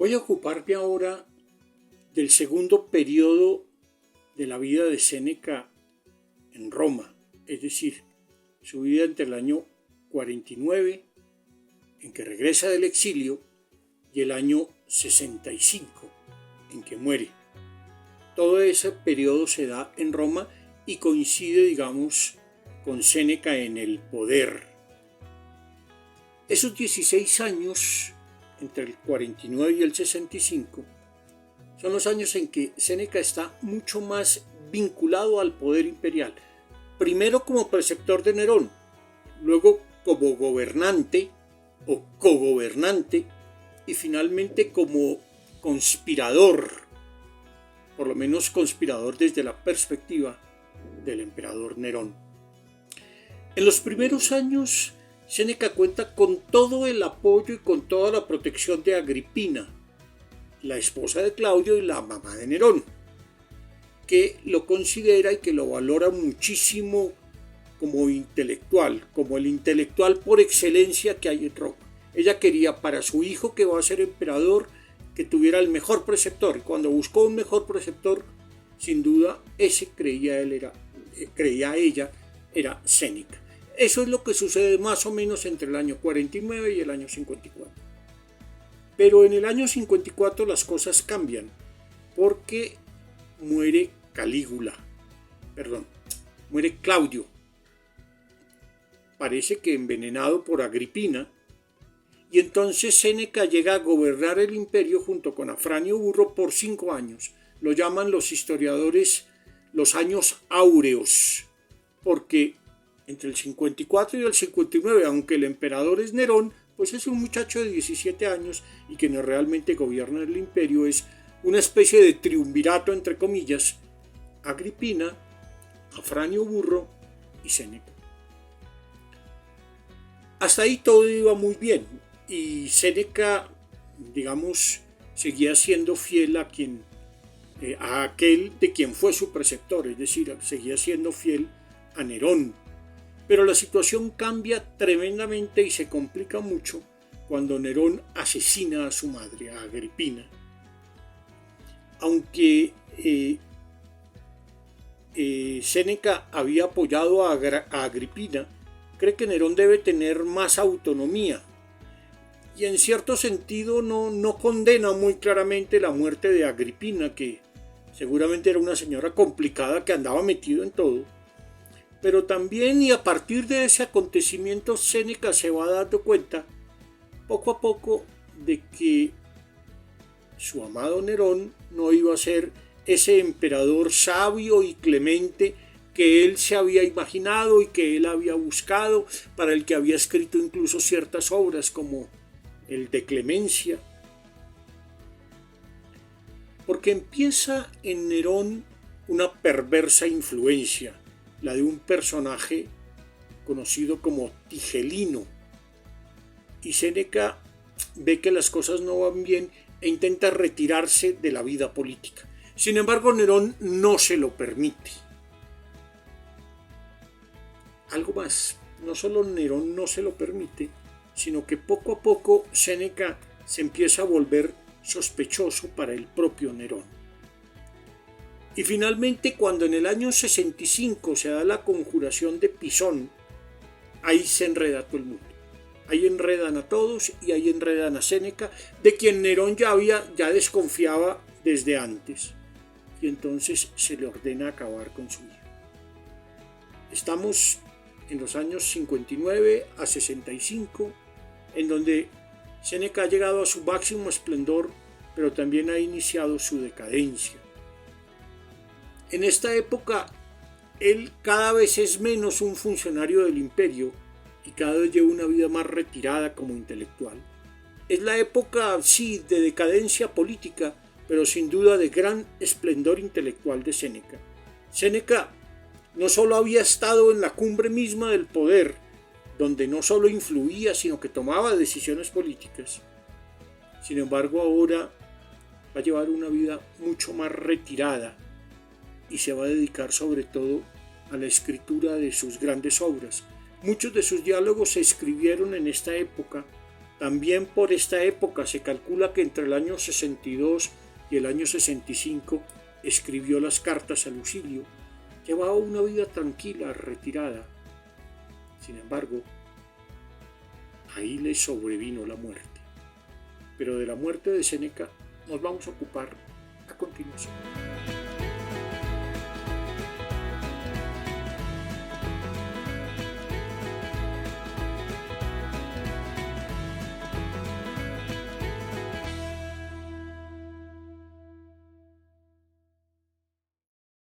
Voy a ocuparme ahora del segundo periodo de la vida de Séneca en Roma, es decir, su vida entre el año 49, en que regresa del exilio, y el año 65, en que muere. Todo ese periodo se da en Roma y coincide, digamos, con Séneca en el poder. Esos 16 años, entre el 49 y el 65, son los años en que Séneca está mucho más vinculado al poder imperial. Primero como preceptor de Nerón, luego como gobernante o cogobernante y finalmente como conspirador, por lo menos conspirador desde la perspectiva del emperador Nerón. En los primeros años, Séneca cuenta con todo el apoyo y con toda la protección de Agripina, la esposa de Claudio y la mamá de Nerón, que lo considera y que lo valora muchísimo como intelectual, como el intelectual por excelencia que hay en Roma. Ella quería para su hijo, que va a ser emperador, que tuviera el mejor preceptor. Y cuando buscó un mejor preceptor, sin duda, ese creía ella, era Séneca. Eso es lo que sucede más o menos entre el año 49 y el año 54. Pero en el año 54 las cosas cambian, porque muere Claudio. Parece que envenenado por Agripina, y entonces Séneca llega a gobernar el imperio junto con Afranio Burro por 5 años. Lo llaman los historiadores los años áureos, porque entre el 54 y el 59, aunque el emperador es Nerón, pues es un muchacho de 17 años y quien realmente gobierna el imperio es una especie de triunvirato, entre comillas: Agripina, Afranio Burro y Séneca. Hasta ahí todo iba muy bien y Séneca, digamos, seguía siendo fiel a aquel de quien fue su preceptor, es decir, seguía siendo fiel a Nerón. Pero la situación cambia tremendamente y se complica mucho cuando Nerón asesina a su madre, a Agripina. Aunque Séneca había apoyado a Agripina, cree que Nerón debe tener más autonomía y en cierto sentido no condena muy claramente la muerte de Agripina, que seguramente era una señora complicada que andaba metido en todo. Pero también, y a partir de ese acontecimiento, Séneca se va dando cuenta poco a poco de que su amado Nerón no iba a ser ese emperador sabio y clemente que él se había imaginado y que él había buscado, para el que había escrito incluso ciertas obras como el de Clemencia. Porque empieza en Nerón una perversa influencia, la de un personaje conocido como Tigelino. Y Séneca ve que las cosas no van bien e intenta retirarse de la vida política. Sin embargo, Nerón no se lo permite. Algo más, no solo Nerón no se lo permite, sino que poco a poco Séneca se empieza a volver sospechoso para el propio Nerón. Y finalmente, cuando en el año 65 se da la conjuración de Pisón, ahí se enreda todo el mundo. Ahí enredan a todos y ahí enredan a Séneca, de quien Nerón ya desconfiaba desde antes. Y entonces se le ordena acabar con su hija. Estamos en los años 59 a 65, en donde Séneca ha llegado a su máximo esplendor, pero también ha iniciado su decadencia. En esta época, él cada vez es menos un funcionario del imperio y cada vez lleva una vida más retirada como intelectual. Es la época, sí, de decadencia política, pero sin duda de gran esplendor intelectual de Séneca. Séneca no solo había estado en la cumbre misma del poder, donde no solo influía, sino que tomaba decisiones políticas. Sin embargo, ahora va a llevar una vida mucho más retirada y se va a dedicar sobre todo a la escritura de sus grandes obras. Muchos de sus diálogos se escribieron en esta época También por esta época se calcula que entre el año 62 y el año 65 escribió las cartas a Lucilio. Llevaba una vida tranquila, retirada. Sin embargo, ahí le sobrevino la muerte. Pero de la muerte de Séneca nos vamos a ocupar a continuación.